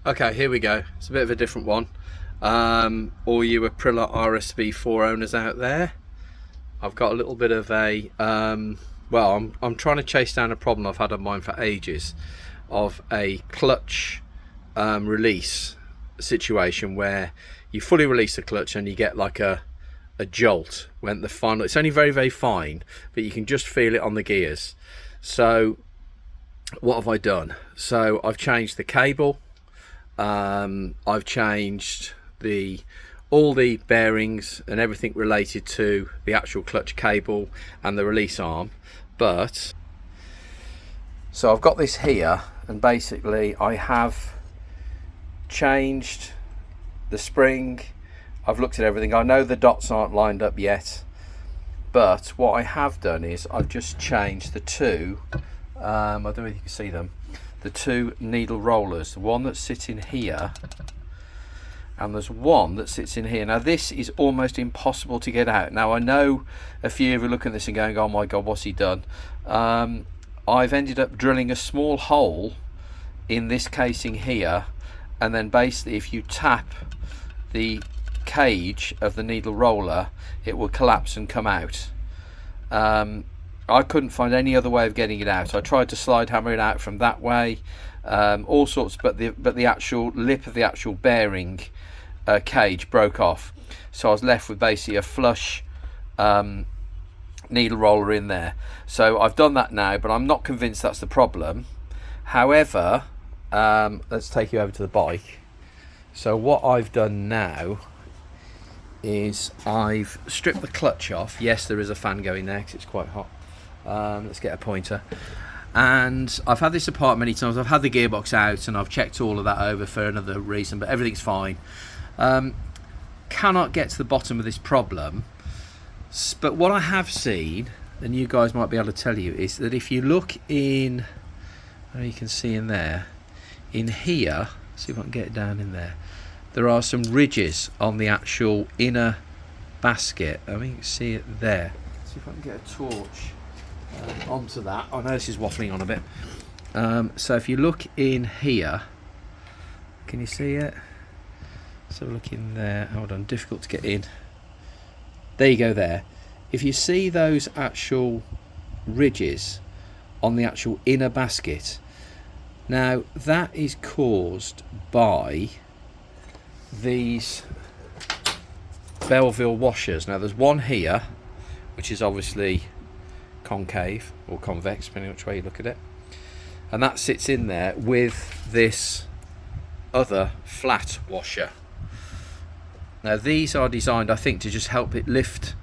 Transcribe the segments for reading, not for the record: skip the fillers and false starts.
Okay, here we go. It's a bit of a different one. All you Aprillia rsv4 owners out there, I've got a little bit of a well, I'm trying to chase down a problem I've had on mine for ages, of a clutch release situation where you fully release the clutch and you get like a jolt when the final, it's only very fine, but you can just feel it on the gears. So what have I done? So I've changed the cable, I've changed all the bearings and everything related to the actual clutch cable and the release arm. But so I've got this here, and basically I have changed the spring. I've looked at everything. I know the dots aren't lined up yet, but what I have done is I've just changed the two, I don't know if you can see them, the two needle rollers, the one that's sitting here and there's one that sits in here. Now this is almost impossible to get out. Now I know a few of you looking at this and going, oh my god, what's he done? I've ended up drilling a small hole in this casing here, and then basically if you tap the cage of the needle roller, it will collapse and come out. I couldn't find any other way of getting it out. I tried to slide hammer it out from that way, all sorts, but the actual lip of the actual bearing cage broke off, so I was left with basically a flush needle roller in there. So I've done that now, but I'm not convinced that's the problem. However, let's take you over to the bike. So what I've done now is I've stripped the clutch off. Yes, there is a fan going there because it's quite hot. Let's get a pointer. And I've had this apart many times. I've had the gearbox out and I've checked all of that over for another reason, but everything's fine. Cannot get to the bottom of this problem. But what I have seen, and you guys might be able to tell you, is that if you look in, you can see in there, in here, see if I can get it down in there, there are some ridges on the actual inner basket. I mean, you can see it there. See if I can get a torch onto that. I know this is waffling on a bit. So if you look in here, can you see it? So look in there. Hold on, difficult to get in. There you go there. If you see those actual ridges on the actual inner basket, now that is caused by these Belleville washers. Now there's one here which is obviously concave or convex, depending on which way you look at it, and that sits in there with this other flat washer. Now these are designed, I think, to just help it lift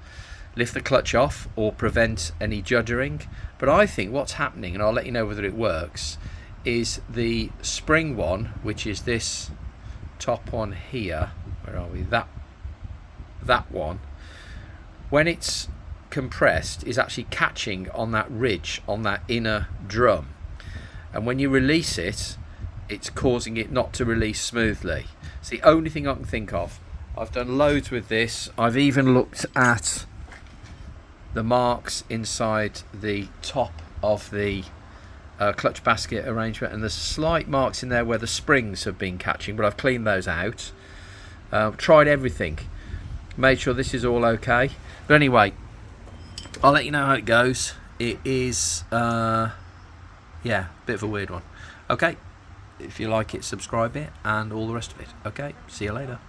the clutch off or prevent any juddering. But I think what's happening, and I'll let you know whether it works, is the spring one, which is this top one here, where are we, that one, when it's compressed, is actually catching on that ridge on that inner drum, and when you release it, it's causing it not to release smoothly. It's the only thing I can think of. I've done loads with this. I've even looked at the marks inside the top of the clutch basket arrangement, and there's slight marks in there where the springs have been catching, but I've cleaned those out. Tried everything, made sure this is all okay. But anyway, I'll let you know how it goes. It is yeah, a bit of a weird one. Okay, if you like it, subscribe it and all the rest of it. Okay, see you later.